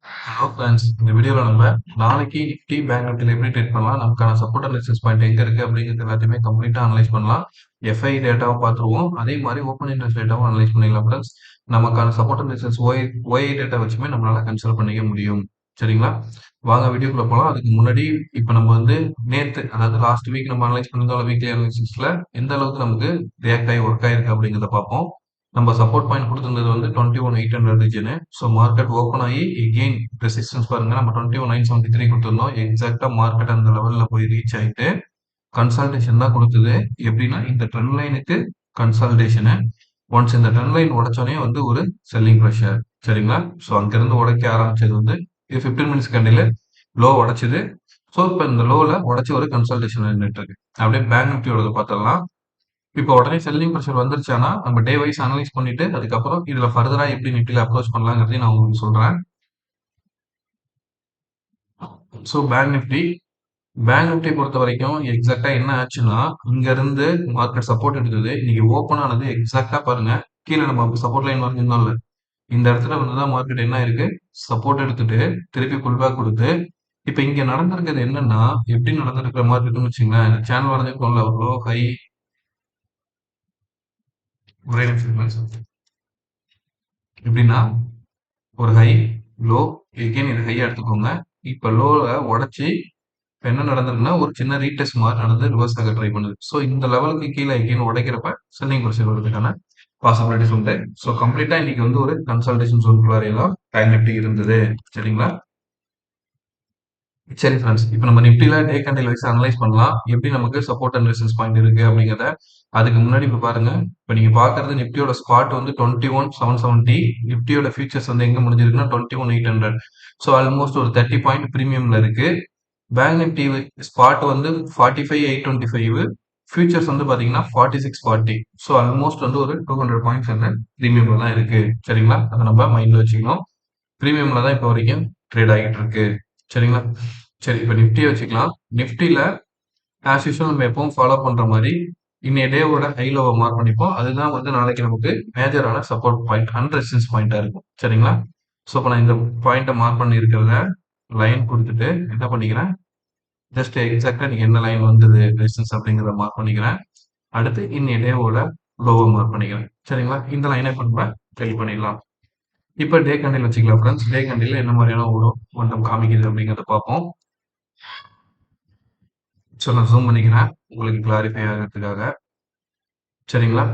Hello friends, இந்த வீடியோல நம்ம நாளைக்கு நிஃப்டி பேங்க் நிஃப்டில எப்படி ட்ரேட் பண்ணலாம், நமக்கான சப்போர்ட் அண்ட் ரெசிஸ்டன்ஸ் பாயிண்ட் எங்க இருக்கு அப்படிங்கிறது எல்லாத்தையுமே கம்ப்ளீட்டா அனலைஸ் பண்ணலாம். எஃப்ஐ டேட்டாவை பார்த்துருவோம், அதே மாதிரி ஓப்பன் இன்ட்ரெஸ்ட் டேட்டாவும் அனலைஸ் பண்ணிடலாம் ஃப்ரெண்ட்ஸ். நமக்கான support and resistance OI data வச்சுமே நம்மளால கன்சிடர் பண்ணிக்க முடியும். சரிங்களா? வாங்க வீடியோக்குள்ள போலாம். அதுக்கு முன்னாடி இப்போ நம்ம நேத்து, அதாவது லாஸ்ட் வீக் நம்ம அனலைஸ் பண்ணியிருந்தோம். வீக்லி அனலைசிஸ்ல எந்த அளவுக்கு நமக்கு ரியாக்ட் ஆகி ஒர்க் ஆயிருக்கு அப்படிங்கிறத பார்ப்போம். நம்ம சப்போர்ட் பாயிண்ட் கொடுத்திருந்தது 21,800 ரீஜனு. ஸோ மார்க்கெட் ஓப்பன் ஆகி எகெயின் ரெசிஸ்டன்ஸ் பாருங்க, நம்ம 21,973 கொடுத்திருந்தோம். எக்ஸாக்டா மார்க்கெட் அந்த லெவல்ல போய் ரீச் ஆயிட்டு கன்சல்டேஷன் தான் கொடுத்தது. எப்படின்னா இந்த ட்ரெண்ட் லைனுக்கு கன்சல்டேஷனு. ஒன்ஸ் இந்த ட்ரெண்ட் லைன் உடைச்சோடனே ஒரு செல்லிங் ப்ரெஷர். சரிங்களா? ஸோ அங்கிருந்து உடைக்க ஆரம்பிச்சது இது 15 மினிட்ஸ் கண்டில லோ உடைச்சது. ஸோ இப்போ இந்த லோல உடைச்சு ஒரு கன்சல்டேஷன் நின்றுட்டு இருக்கு. அப்படியே பேங்க் நிஃப்டியோட பார்த்தரலாம். இப்போ உடனே செல்லிங் ப்ரெஷர் வந்துருச்சானா, நம்ம டே வைஸ் அனலைஸ் பண்ணிட்டு, அதுக்கப்புறம் இதுல ஃபர்தரா எப்படி நிஃப்டில அப்ரோச் பண்ணலாங்கிறதையும் நான் உங்களுக்கு சொல்றேன். ஸோ பேங்க் நிஃப்டி பொறுத்த வரைக்கும் எக்ஸாக்டா என்ன ஆச்சுன்னா, இங்க இருந்து மார்க்கெட் சப்போர்ட் எடுத்தது. இன்னைக்கு ஓப்பன் ஆனது எக்ஸாக்டா பாருங்க. கீழே நம்ம சப்போர்ட் லைன் வரைஞ்சிருந்தோம்ல, இந்த இடத்துல வந்துதான் மார்க்கெட் என்ன இருக்கு, சப்போர்ட் எடுத்துட்டு திருப்பி புல் பேக் கொடுத்து, இப்ப இங்க நடந்திருக்கிறது என்னன்னா, எப்படி நடந்திருக்கிற மாதிரி இருக்குன்னு வச்சுங்களேன். இந்த சேனல் வரைஞ்சிருக்கோம்ல, ஒரு லோ ஹை, ஒரே நிமிஷம். எப்படின்னா ஒரு ஹை, லோ, எகெயின் இது ஹையா எடுத்துக்கோங்க. இப்ப லோல உடைச்சு இப்ப என்ன நடந்திருக்குன்னா, ஒரு சின்ன ரீடெஸ்ட் மாதிரி நடந்து ரிவர்ஸ் ஆக ட்ரை பண்ணுது. ஸோ இந்த லெவலுக்கு கீழே எகெயின் உடைக்கிறப்ப செல்லிங் ப்ரெஷர் வருதுக்கான பாசிபிலிட்டிஸ் உண்டு. ஸோ கம்ப்ளீட்டா இன்னைக்கு ஒரு கன்சல்டேஷன் ஜோனுக்குள்ளாரையெல்லாம் டைம் நிஃப்டி இருந்தது. சரிங்களா? சரி ஃப்ரெண்ட்ஸ், இப்போ நம்ம நிஃப்டில டே கேண்டில் வைஸ் அனலைஸ் பண்ணலாம். எப்படி நமக்கு சப்போர்ட் அண்ட் ரெசிஸ்டன்ஸ் பாயிண்ட் இருக்கு அப்படிங்கிறத. அதுக்கு முன்னாடி இப்போ பாருங்க, இப்போ நீங்க பாக்குறது நிஃப்டியோட ஸ்பாட் 21,770. நிஃப்டியோட ஃபியூச்சர்ஸ் எங்க முடிஞ்சிருக்குன்னா 21,800. ஸோ ஆல்மோஸ்ட் ஒரு 30 பாயிண்ட் பிரீமியம்ல இருக்கு. Bank Nifty spot 45,825. ஃபியூச்சர்ஸ் பாத்தீங்கன்னா 4640. ஸோ ஆல்மோஸ்ட் ஒரு 200 பாயிண்ட்ஸ் பிரீமியம்ல தான் இருக்கு. சரிங்களா? அதை நம்ம மைண்ட்ல வச்சுக்கணும். பிரீமியம்ல தான் இப்போ வரைக்கும் ட்ரேட் ஆகிட்டு இருக்கு. சரிங்களா? சரி, இப்போ நிஃப்டியை வச்சுக்கலாம். நிஃப்டியில் ஆஸ் யூஷுவல் நம்ம எப்பவும் ஃபாலோ பண்ற மாதிரி இன்னைய டேவோட ஹை லோவை மார்க் பண்ணிப்போம். அதுதான் நாளைக்கு நமக்கு மேஜரான சப்போர்ட் பாயிண்ட் அண்ட் ரெசிஸ்டன்ஸ் பாயிண்டா இருக்கும். சரிங்களா? ஸோ இப்போ நான் இந்த பாயிண்ட்டை மார்க் பண்ணி இருக்கிறத லைன் கொடுத்துட்டு என்ன பண்ணிக்கிறேன், ஜஸ்ட் எக்ஸாக்டா நீங்க என்ன லைன் வந்தது ரெசிஸ்டன்ஸ் அப்படிங்கிறத மார்க் பண்ணிக்கிறேன். அடுத்து இன்னைய டேவோட லோவை மார்க் பண்ணிக்கிறேன். சரிங்களா? இந்த லைனை இப்போ நம்ம ட்ரெயில் பண்ணிடலாம். இப்போ டே கண்டில் வச்சுக்கலாம் ஃப்ரெண்ட்ஸ். டே கண்டில் என்ன மாதிரியான ஒரு மொத்தம் காமிக்குது அப்படிங்கிறத பார்ப்போம். ஸோ நான் ஜூம் பண்ணிக்கிறேன் உங்களுக்கு கிளாரிஃபை ஆகிறதுக்காக. சரிங்களா?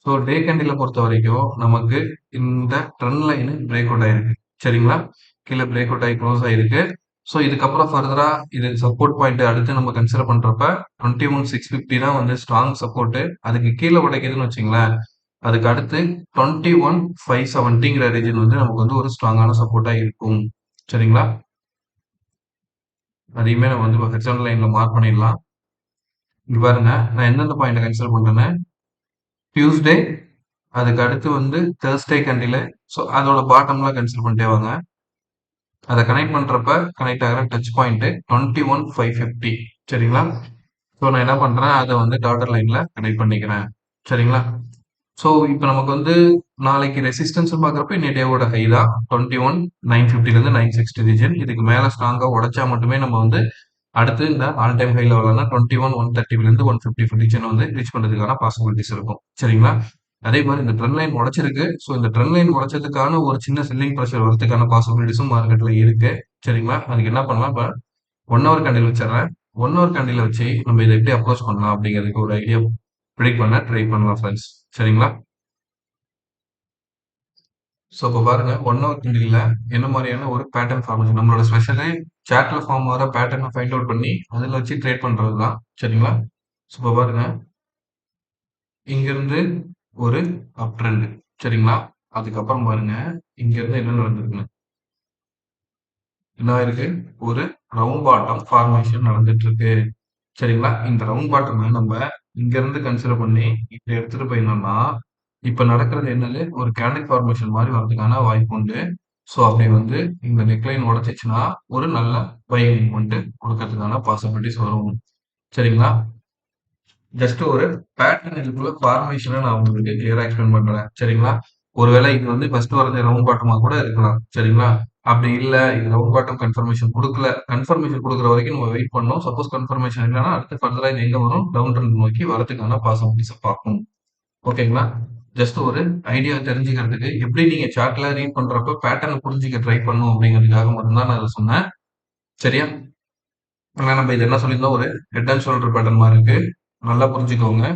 ஸோ டே கேண்டில பொறுத்த வரைக்கும் நமக்கு இந்த ட்ரெண்ட் லைன் பிரேக் அவுட் ஆயிருக்கு. சரிங்களா? கீழே பிரேக் அவுட் ஆகி க்ளோஸ் ஆயிருக்கு. ஸோ இதுக்கப்புறம் ஃபர்தரா இது சப்போர்ட் பாயிண்ட் அடுத்து நம்ம கன்சிடர் பண்றப்ப 21,650 தான் ஸ்ட்ராங் சப்போர்ட். அதுக்கு கீழே உடைக்குதுன்னு வச்சுங்களேன், அதுக்கு அடுத்து 21,570ங்கிற ரீஜன் நமக்கு ஒரு ஸ்ட்ராங்கான சப்போர்ட்டா இருக்கும். சரிங்களா? அதையுமே நம்ம ஹெரிசாண்டல் லைன்ல மார்க் பண்ணிடலாம். இங்க பாருங்க, நான் எந்தெந்த பாயிண்ட் கன்சிடர் பண்றேன்னு. டியூஸ்டே, அதுக்கு அடுத்து தேர்ஸ்டே கேண்டில். ஸோ அதோட பாட்டம்லாம் கன்சிடர் பண்ணிட்டே வாங்க. அதை கனெக்ட் பண்றப்ப கனெக்ட் ஆகிற டச் பாயிண்ட் 21,550. சரிங்களா? ஸோ நான் என்ன பண்றேன், அதை டாட்டர் லைன்ல கனெக்ட் பண்ணிக்கிறேன். சரிங்களா? ஸோ இப்போ நமக்கு நாளைக்கு ரெசிஸ்டன்ஸ் பார்க்குறப்ப இன்னைய டேவோட ஹை தான் 21,950லேருந்து 960 ரீஜன். இதுக்கு மேலே ஸ்ட்ராங்காக உடைச்சா மட்டுமே நம்ம அடுத்து இந்த ஆல் டைம் ஹை லெவலான 21,130லேருந்து 150 ரீஜன் ரீச் பண்ணுறதுக்கான பாசிபிலிட்டிஸ் இருக்கும். சரிங்களா? அதே மாதிரி இந்த ட்ரெண்ட் லைன் உடைச்சிருக்கு. ஸோ இந்த ட்ரெண்ட் லைன் உடைச்சதுக்கான ஒரு சின்ன செல்லிங் ப்ரெஷர் வரதுக்கான பாசிபிலிட்டிஸும் மார்க்கெட்ல இருக்கு. சரிங்களா? அதுக்கு என்ன பண்ணலாம், இப்போ 1 ஹவர் கேண்டில் வச்சிடறேன். 1 ஹவர் கேண்டில் வச்சு நம்ம இதை எப்படி அப்ரோச் பண்ணலாம் அப்படிங்கிறதுக்கு ஒரு ஐடியா ப்ரிடிக்ட் பண்ண ட்ரை பண்ணலாம் ஃப்ரெண்ட்ஸ். சரிங்களா? ஸோ இப்போ பாருங்க, 1 ஹவர் கேண்டில்ல என்ன மாதிரியான ஒரு பேட்டர்ன் ஃபார்மேஷன், நம்மளோட ஸ்பெஷலே சார்ட்ல ஃபார்ம் ஆகிற பேட்டர்னை ஃபைண்ட் அவுட் பண்ணி அதில் வச்சு ட்ரேட் பண்றது தான். சரிங்களா? ஸோ இப்போ பாருங்க, இங்கிருந்து ஒரு அப் ட்ரெண்ட். சரிங்களா? அதுக்கப்புறம் பாருங்க, இங்க இருந்து என்ன நடந்திருக்குன்னு. என்ன இருக்கு, ஒரு ரவுண்ட் பாட்டம் ஃபார்மேஷன் நடந்துட்டு இருக்கு. சரிங்களா? இந்த ரவுண்ட் பாட்டம் நம்ம இங்க இருந்து கன்சிடர் பண்ணி இப்படி எடுத்துட்டு போயிருந்தோம்னா, இப்ப நடக்கிறது என்னது, ஒரு கேண்டில் ஃபார்மேஷன் மாதிரி வரதுக்கான வாய்ப்பு உண்டு. ஸோ அப்படி இந்த நெக்லைன் உடைச்சிச்சுன்னா ஒரு நல்ல பையிங் மூவ்மெண்ட் கொடுக்கறதுக்கான பாசிபிலிட்டிஸ் வரும். சரிங்களா? ஜஸ்ட் ஒரு பேட்டர்ன் இதுக்குள்ள ஃபார்மேஷனை நான் உங்களுக்கு கிளியரா எக்ஸ்பிளைன் பண்றேன். சரிங்களா? ஒருவேளை இது ஃபர்ஸ்ட் வரது ரவுண்ட் பாட்டமா கூட இருக்கலாம். சரிங்களா? அப்படி இல்ல, இது ரவுண்ட் பாட்டம் கன்ஃபர்மேஷன் குடுக்கல. கன்ஃபர்மேஷன் குடுக்குற வரைக்கும் நம்ம வெயிட் பண்ணணும். சப்போஸ் கன்ஃபர்மேஷன் இல்லன்னா, அடுத்து ஃபர்தரா இது எங்க வரும்? டவுன் ட்ரெண்ட் நோக்கி வரதுக்கான பாசிபிலிட்டீஸ பார்க்கும். ஓகேங்களா? ஜஸ்ட் ஒரு ஐடியா தெரிஞ்சுக்கிறதுக்கு, எப்படி நீங்க சார்ட்ல ரீட் பண்றப்ப பேட்டர்ன புரிஞ்சுக்க ட்ரை பண்ணணும் அப்படிங்கிறதுக்காக மட்டும் தான் நான் இத சொன்னேன். சரியா? ஆனா நம்ம இது என்ன சொல்லியிருந்தோம்? ஒரு ஹெட் அண்ட் ஷோல்டர் பேட்டர்ன் மாரி இருக்கு. நல்லா புரிஞ்சுக்கோங்க.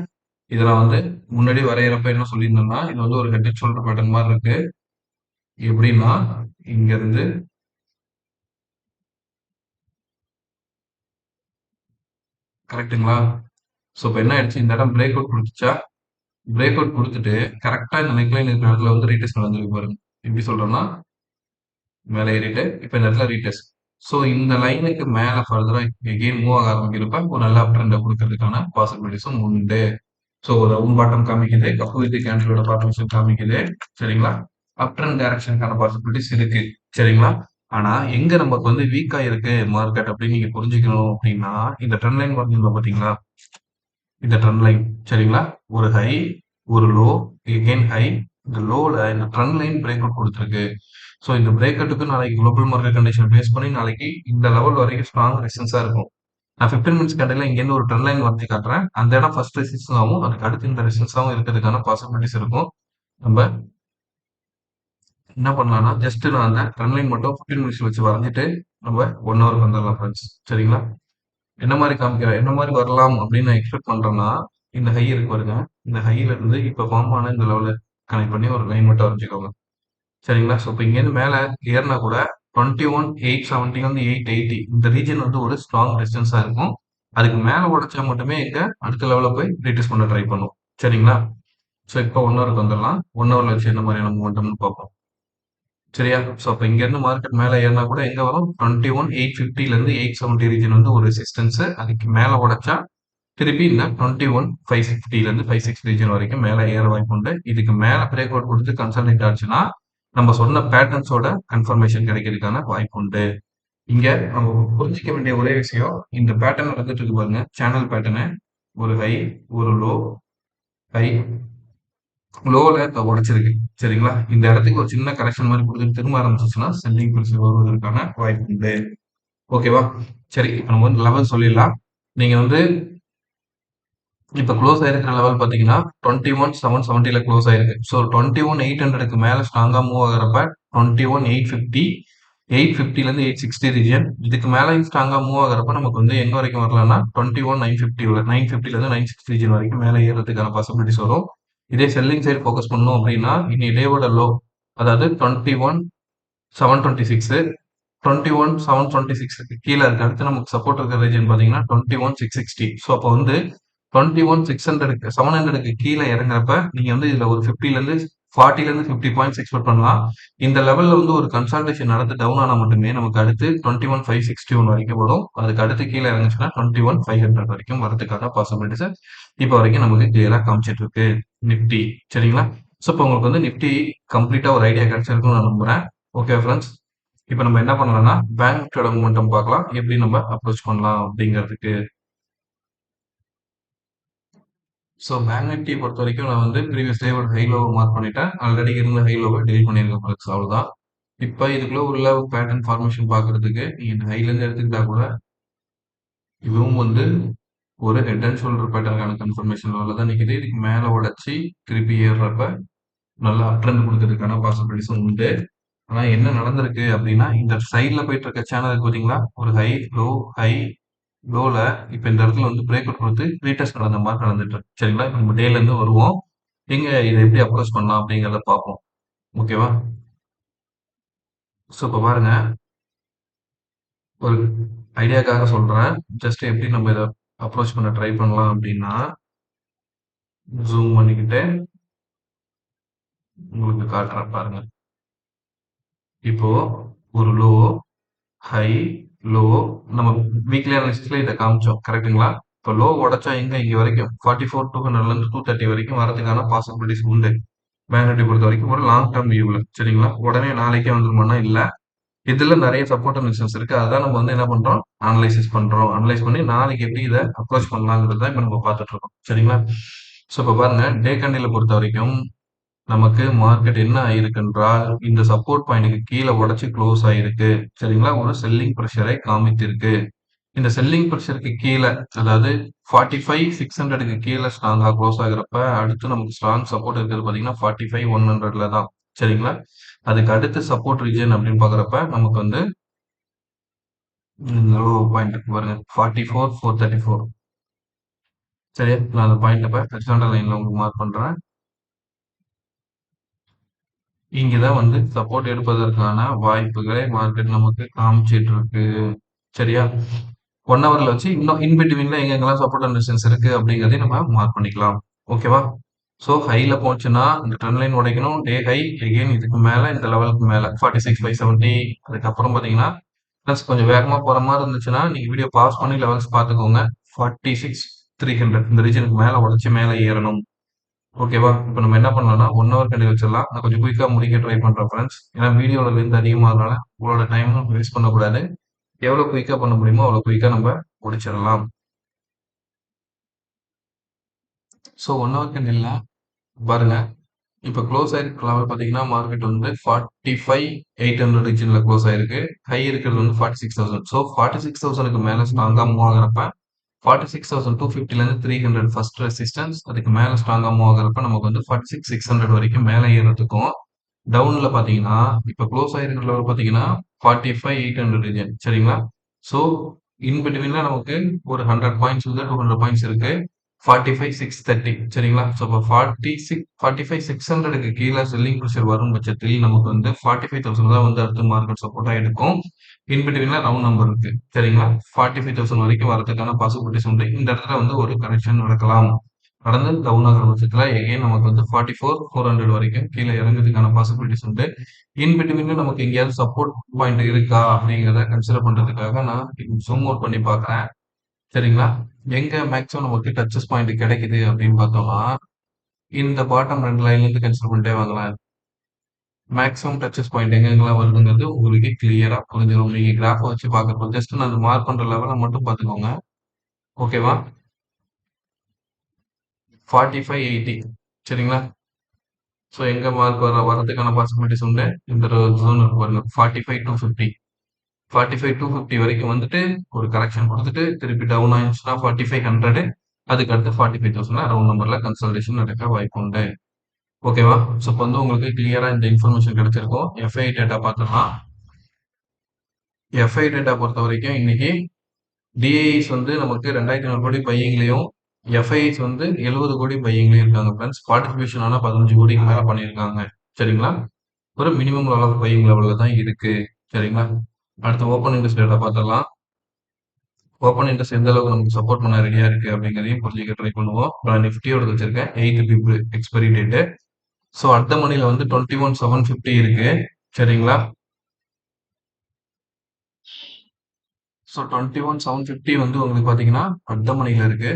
இத நான் வந்து முன்னாடி வரையறப்ப என்ன சொல்லியிருந்தேன்னா, இது வந்து ஒரு ஹெட் அண்ட் ஷோல்டர் பேட்டர்ன் மாரி இருக்கு. எப்படின்னா, இங்க இருந்து கரெக்ட்டுங்களா? ஸோ இப்ப என்ன ஆயிடுச்சு? இந்த இடம் பிரேக் அவுட் குடுத்துச்சா? பிரேக் அவுட் குடுத்துட்டு, கரெக்ட்டா இந்த நெக்லைன் இருக்கிற இடத்துல வந்து ரீடெஸ்ட் நடந்திருக்கு பாருங்க. எப்படி சொல்றேன்னா, மேல ஏறிட்டு, இப்ப இந்த இடத்துல ரீடெஸ்ட். ஸோ இந்த லைனுக்கு மேல ஃபர்தரா எகெயின் மூவ் ஆக ஆரம்பிக்கிறப்ப, ஒரு நல்ல அப் ட்ரெண்ட குடுக்கறதுக்கான பாசிபிலிட்டீஸும் உண்டு. ஸோ ரவுண்ட் பாட்டம் காமிக்குது. கப் வித் கேண்டிலோட ஃபார்மேஷன் காமிக்குது. சரிங்களா? அப் ட்ரெண்ட் டைரக்ஷனுக்கான பாசிபிலிட்டீஸ் இருக்கு. சரிங்களா? ஆனா, எங்க நமக்கு வந்து வீக்கா இருக்கு மார்க்கெட் அப்படின்னு நீங்க புரிஞ்சுக்கணும் அப்படின்னா, இந்த ட்ரெண்ட் லைன் பார்த்தீங்களா பார்த்தீங்களா? இந்த ட்ரெண்ட் லைன் சரிங்களா? ஒரு ஹை, ஒரு லோ, எகெயின் ஹை. இந்த லோல இந்த ட்ரெண்ட் லைன் பிரேக் அவுட் குடுத்திருக்கு. ஸோ இந்த பிரேக் அவுட்க்கு நாளைக்கு குளோபல் மார்க்கெட் கண்டிஷன் பேஸ் பண்ணி நாளைக்கு இந்த லெவல் வரைக்கும் ஸ்ட்ராங் ரெசிஸ்டன்ஸா இருக்கும். நான் 15 மினிட்ஸ் கேண்டில்ல இங்கேருந்து ஒரு ட்ரெண்ட் லைன் வரைஞ்சு காட்டுறேன். அந்த இடம் ஃபர்ஸ்ட் ரெசிஸ்டன்ஸ் ஆவும். அதுக்கு அடுத்து இந்த ரெசிஸ்டன்ஸாவும் இருக்கிறதுக்கான பாசிபிலிட்டிஸ் இருக்கும். நம்ம என்ன பண்ணலாம்னா, ஜஸ்ட் நான் அந்த ட்ரெண்ட் லைன் மட்டும் 15 மினிட்ஸ் வச்சு வரைஞ்சிட்டு நம்ம 1 ஹவருக்கு வந்துடலாம் ஃப்ரெண்ட்ஸ். சரிங்களா? என்ன மாரி காமிக்கிறேன்? என்ன மாரி வரலாம் அப்படின்னு நான் எக்ஸ்பெக்ட் பண்றேன்னா, இந்த ஹை இருக்கு பாருங்க. இந்த ஹைல இருந்து இப்ப ஃபார்ம் ஆன இந்த லெவல கனெக்ட் பண்ணி ஒரு லைன் மட்டும் வரைஞ்சுக்கோங்க. சரிங்களா? ஸோ இப்ப இங்கேருந்து மேல ஏறுனா கூட 21,870 வந்து 880 இந்த ரீஜன் வந்து ஒரு ஸ்ட்ராங் ரெசிஸ்டன்ஸா இருக்கும். அதுக்கு மேல உடைச்சா மட்டுமே எங்க அடுத்த லெவல்ல போய் ரீடெஸ்ட் பண்ண ட்ரை பண்ணும். சரிங்களா? ஸோ இப்போ 1 ஹவருக்கு வந்துடலாம். 1 ஹவர்ல வச்சு என்ன மாதிரியான மூவ்மெண்ட்னு பார்ப்போம். சரியா? ஸோ அப்ப இங்கேருந்து மார்க்கெட் மேல ஏறுனா கூட எங்க வரும்? 21,850லேருந்து 870 ரீஜன் வந்து ஒரு ரெசிஸ்டன்ஸ். அதுக்கு மேல உடைச்சா திருப்பி இந்த 21,560லேருந்து 560 ரீஜன் வரைக்கும் மேல ஏற வாய்ப்புண்டு. இதுக்கு மேல பிரேக் அவுட் கொடுத்து கன்சாலிடேட் ஆச்சுன்னா, நம்ம சொன்ன பேட்டர்ன்ஸோட கன்ஃபர்மேஷன் கிடைக்கிறதுக்கான வாய்ப்புண்டு. இங்க நம்ம புரிஞ்சுக்க வேண்டிய ஒரே விஷயம், இந்த பேட்டர்ன் வந்துட்டு இருக்கு பாருங்க. Channel pattern. ஒரு ஹை, ஒரு லோ, ஹை, லோல இப்ப உடைச்சிருக்கு. சரிங்களா? இந்த இடத்துக்கு ஒரு சின்ன கரெக்ஷன் மாரி குடுத்துட்டு திரும்ப ஆரம்பிச்சுச்சுன்னா, செல்லிங் ப்ரெஷர் வருவதற்கான வாய்ப்புண்டு. ஓகேவா? சரி, இப்ப நம்ம வந்து லெவல் சொல்லிடலாம். நீங்க வந்து இப்ப க்ளோஸ் ஆயிருக்கிற லெவல் பார்த்தீங்கன்னா, 21,770ல க்ளோஸ் ஆயிருக்கு. ஸோ 21,800க்கு மேல ஸ்ட்ராங்கா மூவ் ஆகுறப்ப 21,850, 850லேருந்து 860 ரீஜியன். இதுக்கு மேலயும் ஸ்ட்ராங்கா மூவ் ஆகுறப்ப நமக்கு வந்து எங்க வரைக்கும் வரலாம்னா 21,950 உள்ள 950லேருந்து 960 ரீஜியன் வரைக்கும் மேல ஏறுறதுக்கான பாசிபிலிட்டிஸ் வரும். இதே செல்லிங் சைடு ஃபோக்கஸ் பண்ணோம் அப்படின்னா, இன்னைய டேவோட லோ அதாவது 21,726 21,726க்கு கீழ இருக்கு. அடுத்து நமக்கு சப்போர்ட் இருக்கிற ரீஜன் பார்த்தீங்கன்னா 21,660. ஸோ அப்போ வந்து 21,600க்கு 700க்கு கீழ இறங்குறப்ப நீங்க வந்து இதுல ஒரு 50லேருந்து 40லேருந்து 50 பாயிண்ட்ஸ் எக்ஸ்பெக்ட் பண்ணலாம். இந்த லெவல்ல வந்து ஒரு கன்சால்டேஷன் நடந்து டவுன் ஆனா மட்டுமே நமக்கு அடுத்து 21,561 வரைக்கும் வரும். அதுக்கு அடுத்து கீழ இறங்குச்சுன்னா 21,500 வரைக்கும் வரதுக்கான பாசிபிலிட்டிஸ் இப்போ வரைக்கும் நமக்கு கிளியரா காமிச்சிட்டு இருக்கு நிஃப்டி. சரிங்களா? ஸோ இப்போ உங்களுக்கு வந்து நிஃப்டி கம்ப்ளீட்டா ஒரு ஐடியா கிடைச்சிருக்கும்னு நான் நம்புறேன். Okay friends. இப்ப நம்ம என்ன பண்ணலாம்னா, பேங்க் நிஃப்டியோட மூவ்மெண்டம் பார்க்கலாம். எப்படி நம்ம அப்ரோச் பண்ணலாம் அப்படிங்கிறதுக்கு. ஸோ பேங்க் நிஃப்டிய பொறுத்தவரைக்கும் நான் வந்து ப்ரீவியஸ் டே ஒரு ஹை லோவ மார்க் பண்ணிட்டேன். ஆல்ரெடி இருந்த ஹை லோவ டெலீட் பண்ணியிருக்கேன் ஃப்ரெண்ட்ஸ் அவ்வளவுதான். இப்ப இதுக்குள்ள உள்ள பேட்டர்ன் ஃபார்மேஷன் பார்க்கறதுக்கு நீங்க இந்த ஹைல இருந்து எடுத்துக்கிட்டா கூட இதுவும் வந்து ஒரு ஹெட் அண்ட் ஷோல்டர் பேட்டர்னுக்கான கன்ஃபர்மேஷன் லெவல்ல தான் நிக்குது. இதுக்கு மேல உடைச்சு திருப்பி ஏறுறப்ப நல்லா அப் ட்ரெண்ட் குடுக்கறதுக்கான பாசிபிலிட்டிஸும் உண்டு. ஆனா என்ன நடந்திருக்கு அப்படின்னா, இந்த சைடுல போயிட்டு இருக்க சேனல் இருக்கு பார்த்தீங்களா? ஒரு ஹை, லோ, ஹை, லோல இப்ப இந்த இடத்துல வந்து பிரேக் அவுட் கொடுத்து ரீடெஸ்ட் நடந்த மாதிரி நடந்துட்டு இருக்கு. சரிங்களா? இப்ப நம்ம டேல இருந்து வருவோம். எங்க இதை எப்படி அப்ரோச் பண்ணலாம் அப்படிங்கிறத பார்ப்போம். ஓகேவா? ஸோ இப்ப பாருங்க, ஒரு ஐடியாக்காக சொல்றேன். ஜஸ்ட் எப்படி நம்ம இதை அப்ரோச் பண்ண ட்ரை பண்ணலாம் அப்படின்னா, ஜூம் பண்ணிக்கிட்டு உங்களுக்கு காட்டுறேன் பாருங்க. இப்போ ஒரு லோ, ஹை, லோ நம்ம வீக்லி அனாலிசிஸ்ல இதை காமிச்சோம். கரெக்ட்டுங்களா? இப்போ லோ உடைச்சா எங்க இங்க வரைக்கும் 44,200லேருந்து 230 வரைக்கும் வரதுக்கான பாசிபிலிட்டிஸ் உண்டு. பேங்க் நிஃப்டி பொறுத்த வரைக்கும் ஒரு லாங் டர்ம் வியூல சரிங்களா? உடனே நாளைக்கே வந்துருமான்னா இல்ல. இதுல நிறைய சப்போர்ட் அண்ட் ரெசிஸ்டன்ஸ் இருக்கு. அதான் நம்ம வந்து என்ன பண்றோம்? அனலைசிஸ் பண்றோம். அனலைஸ் பண்ணி நாளைக்கு எப்படி இதை அப்ரோச் பண்ணலாங்கிறது தான் இப்ப நம்ம பார்த்துட்டு இருக்கோம். சரிங்களா? ஸோ இப்ப பாருங்க டே கேண்டில பொறுத்த வரைக்கும் நமக்கு மார்க்கெட் என்ன ஆயிருக்குன்றால், இந்த சப்போர்ட் பாயிண்ட்க்கு கீழ உடைச்சு க்ளோஸ் ஆயிருக்கு. சரிங்களா? ஒரு செல்லிங் பிரஷரை காமித்திருக்கு. இந்த செல்லிங் பிரஷருக்கு கீழ, அதாவது 45,600க்கு கீழ ஸ்ட்ராங்கா க்ளோஸ் ஆகுறப்ப, அடுத்து நமக்கு ஸ்ட்ராங் சப்போர்ட் இருக்கிறது பார்த்தீங்கன்னா, 45,100ல தான். சரிங்களா? அதுக்கு அடுத்து சப்போர்ட் ரீஜன் அப்படின்னு பார்க்குறப்ப, நமக்கு வந்து இந்த லோ பாயிண்ட் இருக்கு பாருங்க. 44,434. சரியா? நான் அந்த பாயிண்ட்ட இப்ப ஹரிசாண்டல் லைன்ல உங்களுக்கு மார்க் பண்றேன். இங்க தான் வந்து சப்போர்ட் எடுப்பதற்கான வாய்ப்புகளை மார்க்கெட் நமக்கு காமிச்சிட்டு இருக்கு. சரியா? 1 ஹவர்ல வச்சு இன்னும் இன் பிட்வீன்ல எங்கெங்கெல்லாம் சப்போர்ட் அண்ட் ரெசிஸ்டன்ஸ் இருக்கு அப்படிங்கிறதையும் நம்ம மார்க் பண்ணிக்கலாம். ஓகேவா? ஸோ ஹைல போச்சுன்னா இந்த ட்ரெண்ட் லைன் உடைக்கணும். டே ஹை எகைன் இதுக்கு மேல இந்த லெவலுக்கு மேல 46,570 அதுக்கப்புறம் பார்த்தீங்கன்னா, பிளஸ் கொஞ்சம் வேகமா போற மாரி இருந்துச்சுன்னா, நீங்க வீடியோ பாஸ் பண்ணி லெவல்ஸ் பார்த்துக்கோங்க. 46,300 இந்த ரீஜனுக்கு மேல உடைச்சு மேல ஏறணும். ஓகேவா? இப்ப நம்ம என்ன பண்ணலாம்னா, 1 ஹவர் கண்டினியூ வச்சிடலாம். நான் கொஞ்சம் குயிக்கா முடிக்க ட்ரை பண்றேன் ஃபிரெண்ட்ஸ். ஏன்னா வீடியோல லென்த் அதிகமாகறனால உங்களோட டைமும் வேஸ்ட் பண்ணக்கூடாது. எவ்வளோ குயிக்கா பண்ண முடியுமோ அவ்வளோ குயிக்கா நம்ம முடிச்சிடலாம். ஸோ 1 ஹவர் கேண்டில்ல பாருங்க. இப்ப க்ளோஸ் ஆயிருக்க லெவல் பார்த்தீங்கன்னா, மார்க்கெட் வந்து 45,800 ரீஜன்ல க்ளோஸ் ஆயிருக்கு. ஹை இருக்கிறது வந்து 46,000. ஸோ 46,000க்கு மேல ஸ்ட்ராங்கா மூவ் ஆகுறப்ப 46,250லேருந்து 300 ஃபர்ஸ்ட் ரெசிஸ்டன்ஸ். அதுக்கு மேல ஸ்ட்ராங்கா மூவ் ஆகுறப்ப நமக்கு வந்து 46,600 வரைக்கும் மேல ஏறதுக்கும், டவுன்ல பார்த்தீங்கன்னா, இப்ப க்ளோஸ் ஆயிருக்கிற லெவல் பார்த்தீங்கன்னா, 45,800 ரீஜன். சரிங்களா? ஸோ இன் பிட்வீன்ல நமக்கு ஒரு 100 பாயிண்ட்ஸ் வந்து 200 பாயிண்ட்ஸ் இருக்கு. 45,630 சரிங்களா? ஸோ இப்போ 45,600க்கு கீழ செல்லிங் பிரஷர் வரும் பட்சத்தில் நமக்கு வந்து 45,000 தான் வந்து அடுத்து மார்க்கெட் சப்போர்ட்டா எடுக்கும். இன் பிட்வீன்ல ரவுண்ட் நம்பர் இருக்கு. சரிங்களா? 45,000 வரைக்கும் வரதுக்கான பாசிபிலிட்டிஸ் உண்டு. இந்த இடத்துல வந்து ஒரு கரெக்ஷன் நடக்கலாம். கடந்து டவுன் ஆகுற பட்சத்துல எகைன் நமக்கு வந்து 44,400 வரைக்கும் கீழ இறங்குறதுக்கான பாசிபிலிட்டிஸ் உண்டு. இன் பிட்வீன்ல நமக்கு எங்கேயாவது சப்போர்ட் பாயிண்ட் இருக்கா அப்படிங்கிறத கன்சிடர் பண்றதுக்காக நான் ஜூம் அவுட் பண்ணி பார்க்குறேன். சரிங்களா? எங்க மேக்ஸிமம் நமக்கு டச்சஸ் பாயிண்ட் கிடைக்குது அப்படின்னு பார்த்தோம்னா, இந்த பாட்டம் 2 லைன்ல இருந்து கன்சிடர் பண்ணிட்டே வாங்களேன். மேக்ஸிமம் டச்சஸ் பாயிண்ட் எங்கெங்கெல்லாம் வருதுங்கிறது உங்களுக்கு கிளியரா புரிஞ்சிடும். நீங்க கிராஃப வச்சு பார்க்கறப்போ ஜஸ்ட் நான் மார்க் பண்ற லெவல மட்டும் பார்த்துக்கோங்க. ஓகேவா? 4580 சரிங்களா? ஸோ எங்க மார்க் வரதுக்கான பாசிபிலிட்டிஸ் உண்டு. இந்த ஜோன் இருக்கு பாருங்க. 45,250 45,250 வரைக்கும் வந்துட்டு ஒரு கரெக்ஷன் கொடுத்துட்டு திருப்பி டவுன் ஆயிடுச்சுன்னா 4500 அதுக்கு அடுத்து 45,000 ரவுண்ட் நம்பர்ல கன்சல்டேஷன் நடக்க வாய்ப்பு உண்டு. ஓகேவா? ஸோ இப்போ வந்து உங்களுக்கு கிளியரா இந்த இன்ஃபர்மேஷன் கிடைச்சிருக்கும். எஃப்ஐ டேட்டா பார்த்துக்கலாம். எஃப்ஐ டேட்டா பொறுத்த வரைக்கும் இன்னைக்கு டிஐஸ் வந்து நமக்கு 2,500 கோடி பையிங்லயும், எஃப்ஐஸ் வந்து 70 கோடி பையிங்லயும் இருக்காங்க ஃப்ரெண்ட்ஸ். பார்ட்டிசிபேஷன் ஆனா 15 கோடிக்கு மேல பண்ணியிருக்காங்க. சரிங்களா? ஒரு மினிமம் லெவல் ஆஃப் பையிங் லெவல்ல தான் இருக்கு. சரிங்களா? அடுத்து ஓப்பன் இன்ட்ரெஸ்ட் டேட்டா பார்த்துடலாம். ஓப்பன் இன்ட்ரெஸ்ட் எந்த அளவுக்கு நமக்கு சப்போர்ட் பண்ண ரெடியா இருக்கு அப்படிங்கிறதையும் புரிஞ்சுக்க ட்ரை பண்ணுவோம். நான் நிஃப்டியோட வச்சிருக்கேன் 8 பிப் எக்ஸ்பைரி டேட்டு. ஸோ அடுத்த மணில வந்து 21,750 இருக்கு. சரிங்களா? ஸோ 21,750 வந்து உங்களுக்கு பார்த்தீங்கன்னா அடுத்த மணில இருக்கு.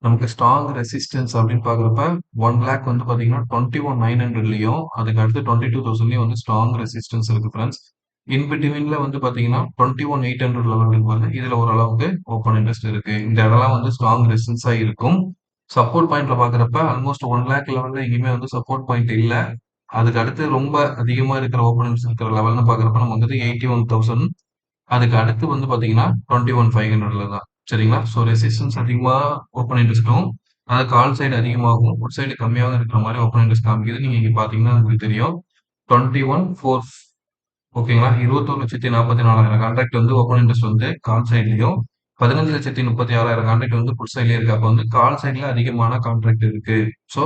நமக்கு ஸ்ட்ராங் ரெசிஸ்டன்ஸ் அப்படின்னு பார்க்குறப்ப 1 லேக் வந்து பார்த்தீங்கன்னா 21,900லயும் அதுக்கு அடுத்து 22,000லயும் வந்து ஸ்ட்ராங் ரெசிஸ்டன்ஸ் இருக்கு ஃப்ரெண்ட்ஸ். இன் பிட்வீன்ல வந்து பார்த்தீங்கன்னா 21,800 லெவல் இருக்கு பாருங்க. இதுல ஓரளவுக்கு ஓப்பன் இன்ட்ரெஸ்ட் இருக்கு. இந்த இடம்லாம் வந்து ஸ்ட்ராங் ரெசிஸ்டன்ஸா இருக்கும். சப்போர்ட் பாயிண்ட்ல பார்க்குறப்ப ஆல்மோஸ்ட் 1 லேக் லெவல்ல எங்கேயுமே வந்து சப்போர்ட் பாயிண்ட் இல்ல. அதுக்கு அடுத்து ரொம்ப அதிகமா இருக்கிற ஓப்பன் இன்ட்ரெஸ்ட் இருக்கிற லெவல்னு பார்க்குறப்ப நமக்கு வந்து 81,000 அதுக்கு அடுத்து வந்து பார்த்தீங்கன்னா 21,500ல தான். சரிங்களா? ஸோ ரெசிஸ்டன்ஸ் அதிகமா ஓப்பன் இன்ட்ரெஸ்ட்டும், அது கால் சைடு அதிகமாகும், புட் சைடு கம்மியாவும் இருக்கிற மாதிரி ஓப்பன் இன்ட்ரெஸ்ட் காமிக்குது. நீங்க இங்க பார்த்தீங்கன்னா உங்களுக்கு தெரியும். 21,4 ஓகேங்களா? 21,44,000 கான்ட்ராக்ட் வந்து ஓப்பன் இன்ட்ரெஸ்ட் வந்து கால் சைட்லயும், 15,36,000 கான்ட்ராக்ட் வந்து புட் சைட்லயும் இருக்கு. அப்ப வந்து கால் சைட்ல அதிகமான கான்ட்ராக்ட் இருக்கு. ஸோ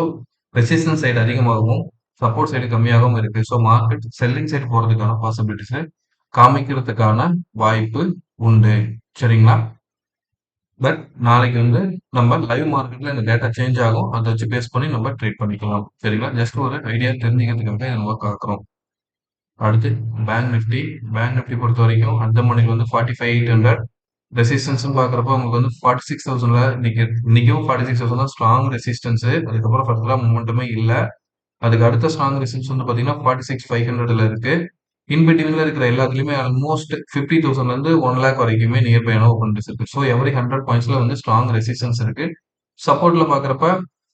ரெசிஸ்டன்ஸ் சைடு அதிகமாகவும், சப்போர்ட் சைடு கம்மியாகவும் இருக்கு. ஸோ மார்க்கெட் செல்லிங் சைடு போறதுக்கான பாசிபிலிட்டிஸ் காமிக்கிறதுக்கான வாய்ப்பு உண்டு. சரிங்களா? பட் நாளைக்கு வந்து நம்ம லைவ் மார்க்கெட்ல இந்த டேட்டா சேஞ்ச் ஆகும். அத வச்சு பேஸ் பண்ணி நம்ம ட்ரேட் பண்ணிக்கலாம். சரிங்களா? ஜஸ்ட் ஒரு ஐடியா தெரிஞ்சுக்கிறதுக்காக இத நம்ம பார்க்குறோம். அடுத்து பேங்க் நிஃப்டி. பேங்க் நிஃப்டி பொறுத்தவரைக்கும் அந்த மணிக்கு வந்து 45,800 ரெசிஸ்டன்ஸ்ன்னு பார்க்குறப்போ உங்களுக்கு வந்து 46,000ல இன்னைக்கும் 46,000 தான் ஸ்ட்ராங் ரெசிஸ்டன்ஸ். அதுக்கப்புறம் ஃபர்தரா மூவ்மெண்ட்டுமே இல்ல. அதுக்கு அடுத்த ஸ்ட்ராங் ரெசிஸ்டன்ஸ் வந்து பார்த்தீங்கன்னா 46,500ல இருக்கு. இன் பிட்வீன்ல இருக்கிற எல்லாத்துலயுமே ஆல்மோஸ்ட் 50,000லேருந்து 1 லேக் வரைக்குமே நியர்பையான ஓப்பன் இன்ட்ரெஸ்ட் இருக்கு. ஸோ எவ்ரி 100 பாயிண்ட்ஸ்ல வந்து ஸ்ட்ராங் ரெசிஸ்டன்ஸ் இருக்கு. சப்போர்ட்ல பார்க்குறப்ப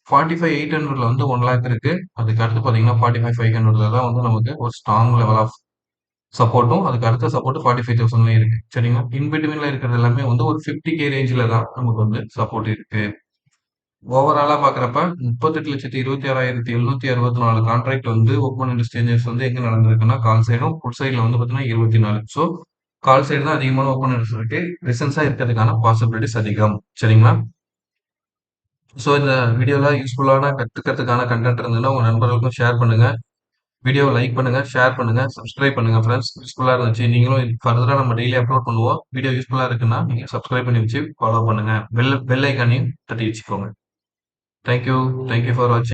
45,800ல வந்து 1,00,000 இருக்கு. அதுக்கு அடுத்து பார்த்தீங்கன்னா 45,500ல தான் வந்து நமக்கு ஒரு ஸ்ட்ராங் லெவல் ஆஃப் சப்போர்ட்டும், அதுக்கு அடுத்த சப்போர்ட் 45,000லயும் இருக்கு. சரிங்களா? இன் பிட்வீன்ல இருக்கிறது எல்லாமே வந்து ஒரு 50K ரேஞ்ச்ல தான் நமக்கு வந்து சப்போர்ட் இருக்கு. ஓவராலா பார்க்குறப்ப 38,26,764 கான்ட்ராக்ட் வந்து ஓப்பன் எக்ஸ்சேஞ்சஸ் வந்து எங்க நடந்திருக்குன்னா, கால் சைடும், புட் சைடுல வந்து பார்த்தீங்கன்னா 24. ஸோ கால் சைடு தான் அதிகமான ஓப்பன் இன்ட்ரெஸ்ட் இருக்கு. ரிசன்ஸா இருக்கிறதுக்கான பாசிபிலிட்டிஸ் அதிகம். சரிங்களா? ஸோ இந்த வீடியோல யூஸ்ஃபுல்லான கத்துக்கிறதுக்கான கன்டென்ட் இருந்ததுன்னா உங்க நண்பர்களுக்கும் ஷேர் பண்ணுங்க. வீடியோவை லைக் பண்ணுங்க, ஷேர் பண்ணுங்க, சப்ஸ்கிரைப் பண்ணுங்க ஃப்ரெண்ட்ஸ். யூஸ்ஃபுல்லா இருந்துச்சு. நீங்களும் ஃபர்தரா நம்ம டெய்லி அப்லோட் பண்ணுவோம். வீடியோ யூஸ்ஃபுல்லா இருக்குன்னா நீங்க சப்ஸ்கிரைப் பண்ணி வச்சு ஃபாலோ பண்ணுங்க. பெல் ஐகானையும் தட்டி வச்சுக்கோங்க. தேங்க் யூ ஃபார் வாட்சிங்.